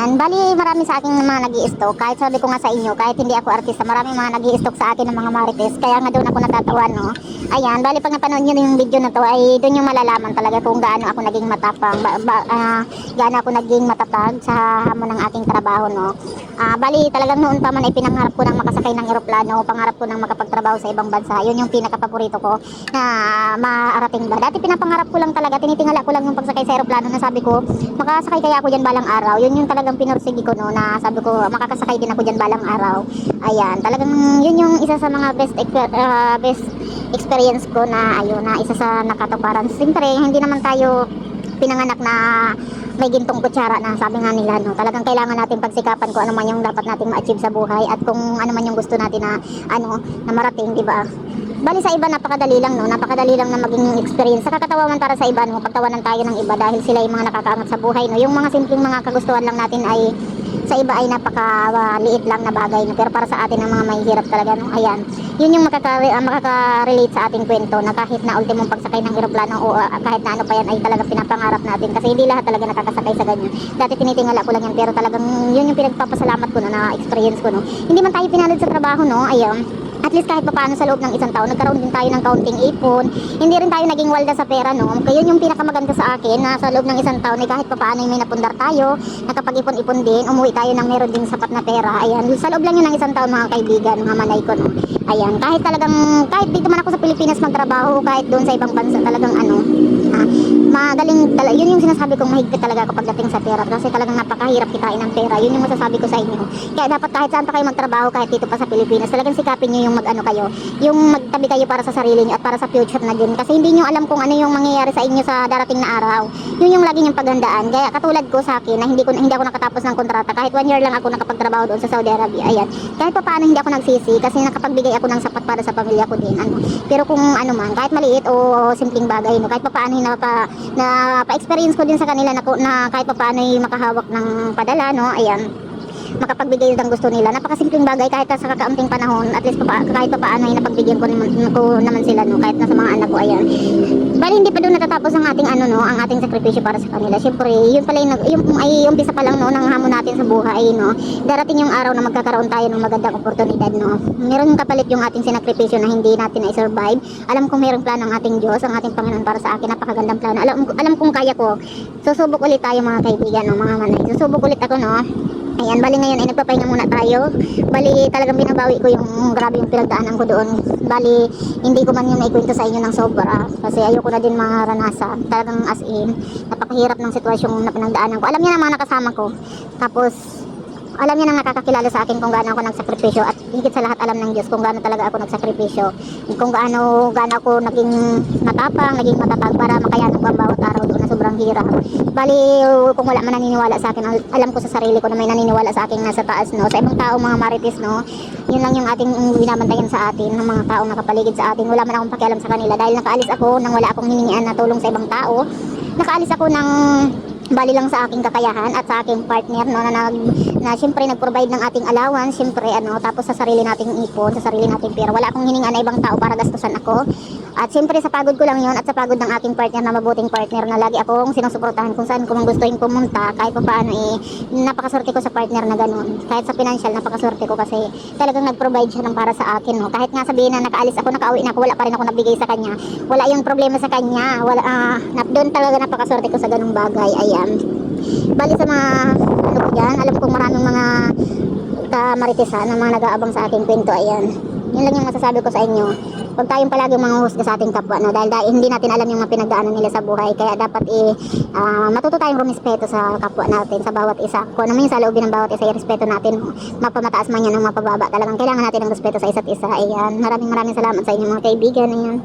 Ayan, bali marami sa akin mga nag-i-stalk. Kahit sabi ko nga sa inyo, kahit hindi ako artista, marami mga nag-i-stalk sa akin ng mga marites. Kaya nga doon ako natatawa, no. Ayan, bali pag napanood nyo yung video na to, ay doon yung malalaman talaga kung gaano ako naging matapang, gaano ako naging matatag sa hamon ng aking trabaho, no. Bali talagang noon pa man ay pinangarap ko ng makasakay ng eroplano, pangarap ko ng makapagtrabaho sa ibang bansa. Yun yung pinaka-paborito ko na maarating ba. Dati pinapangarap ko lang talaga, tinitingala ko lang yung pagsakay sa eroplano na sabi ko, makasakay kaya ako dyan balang araw. Yun yung talagang pinursigi ko, no, na sabi ko makakasakay din ako dyan balang araw. Ayan, talagang yun yung isa sa mga best experience ko na ayun, na isa sa nakatuparan. Siyempre hindi naman tayo pinanganak na may gintong kutsara na sabi nga nila, no, talagang kailangan natin pagsikapan kung ano man yung dapat nating ma-achieve sa buhay at kung ano man yung gusto natin na na marating, di ba? Bali sa iba napakadali lang, no, napakadali lang na maging experience. Sa kakatawa man para sa iba, no, pagtawanan tayo ng iba dahil sila yung mga nakakaangat sa buhay, no. Yung mga simpleng mga kagustuhan lang natin ay sa iba ay napakaliit lang na bagay, no? Pero para sa atin ang mga mahihirap talaga, no? Ayan, yun yung makaka-relate sa ating kwento na kahit na ultimong pagsakay ng eroplano o kahit na ano pa yan ay talagang pinapangarap natin kasi hindi lahat talaga nakakasakay sa ganyan. Dati tinitingala ko lang yan pero talagang yun yung pinagpapasalamat ko, no, na experience ko, no. Hindi man tayo pinalad sa trabaho, no, ayan, at least kahit papaano sa loob ng isang taon nagkaroon din tayo ng kaunting ipon, hindi rin tayo naging walda sa pera, no. Kaya yun yung pinakamaganda sa akin na sa loob ng isang taon ay kahit papaano may napundar tayo, nakapag-ipon-ipon din, umuwi tayo ng meron din sapat na pera. Ayan, sa loob lang yun ng isang taon mga kaibigan, mga manay ko, no. Ayan, kahit dito man ako sa Pilipinas magtrabaho, kahit doon sa ibang bansa talagang yun yung sinasabi kong mahigpit talaga ako pagdating sa pera kasi talagang napakahirap kitain ng pera. Yun yung masasabi ko sa inyo. Kaya dapat kahit saan pa kayo magtrabaho, kahit dito pa sa Pilipinas, talagang sikapin nyo yung yung magtabi kayo para sa sarili nyo at para sa future na din. Kasi hindi nyo alam kung ano yung mangyayari sa inyo sa darating na araw. Yun yung lagi yung paghandaan. Kaya katulad ko sa akin na hindi ako nakatapos ng kontrata, kahit 1 year lang ako nakapagtrabaho doon sa Saudi Arabia. Ayan. Kahit pa paano hindi ako nagsisi kasi nakapagbigay ako ng sapat para sa pamilya ko din. Pero kung ano man, kahit maliit o simpleng bagay, no, kahit pa paano pa-experience ko din sa kanila na kahit pa paano makahawak ng padala, no, ayan, makapagbigay ng gusto nila. Napakasimpleng bagay kahit sa kakaunting panahon, at least kahit pa paano ay napagbigyan ko naman sila, no, kahit na sa mga anak ko. Ayan, bali hindi pa doon natatapos ang ating ang ating sakripisyo para sa kanila. Syempre yun pala yung ay umpisa pa lang, no, ng hamon natin sa buhay, no. Darating yung araw na magkakaroon tayo ng magandang oportunidad, no. Meron kapalit yung ating sinakripisyo na hindi natin i-survive. Alam kong mayroong plano ang ating Diyos, ang ating Panginoon para sa akin. Napakagandang plano. Alam kong kaya ko. Susubok ulit tayo mga kaibigan, no, mga manay. Susubok ulit ako, no. Ayan, bali ngayon ay nagpapahinga muna tayo. Bali talagang binabawi ko yung grabe yung pinagdaanan ko doon. Bali hindi ko man yun naikwento sa inyo ng sobra kasi ayoko na din maranasan. Talagang as in, napakahirap ng sitwasyong na pinagdaanan ko. Alam niya ng mga nakasama ko. Tapos alam niya nang nakakakilala sa akin kung gaano ako nagsakripisyo at higit sa lahat alam ng Diyos kung gaano talaga ako nagsakripisyo. Kung gaano ako naging matapang, naging matatag para makayanan ko ang bawat araw doon na sobrang hirap. Bali, kung wala man naniniwala sa akin, alam ko sa sarili ko na may naniniwala sa akin nasa taas, no. Sa ibang tao, mga marites, no, yun lang yung ating binabantayan sa atin, ng mga taong nakapaligid sa atin. Wala man akong pakialam sa kanila dahil nakaalis ako nang wala akong hiningian na tulong sa ibang tao. Nakaalis ako ng bali lang sa aking kakayahan at sa aking partner, no, na siyempre nag-provide ng ating allowance, siyempre tapos sa sarili nating ipon, sa sarili nating pera. Wala akong hininga na ibang tao para gastusan ako. At siyempre sa pagod ko lang yon at sa pagod ng aking partner na mabuting partner na lagi akong sinusuportahan kung saan ko man gustuhin pumunta. Kahit pa paano napakaswerte ko sa partner na ganun. Kahit sa financial, napakaswerte ko kasi talagang nag-provide siya ng para sa akin, no. Kahit nga sabihin na nakaalis ako, nakauwi na ako, wala pa rin ako nabigay sa kanya. Wala yung problema sa kanya. Doon talaga napakaswerte ko sa ganung bagay. Ayan. Bali sa mga ko dyan, alam kong maraming mga kamaritisan na mga nag-aabang sa aking kwento. Ayan, yun lang yung masasabi ko sa inyo. Huwag tayong palagi mga husga sa ating kapwa, no? Dahil hindi natin alam yung mga pinagdaanan nila sa buhay. Kaya dapat matuto tayong rumispeto sa kapwa natin, sa bawat isa. Kung ano man yung sa loobin ng bawat isa, i-respeto natin. Mapamataas man yan o mapababa. Talagang kailangan natin ng respeto sa isa't isa. Ayan, maraming salamat sa inyo mga kaibigan. Ayan.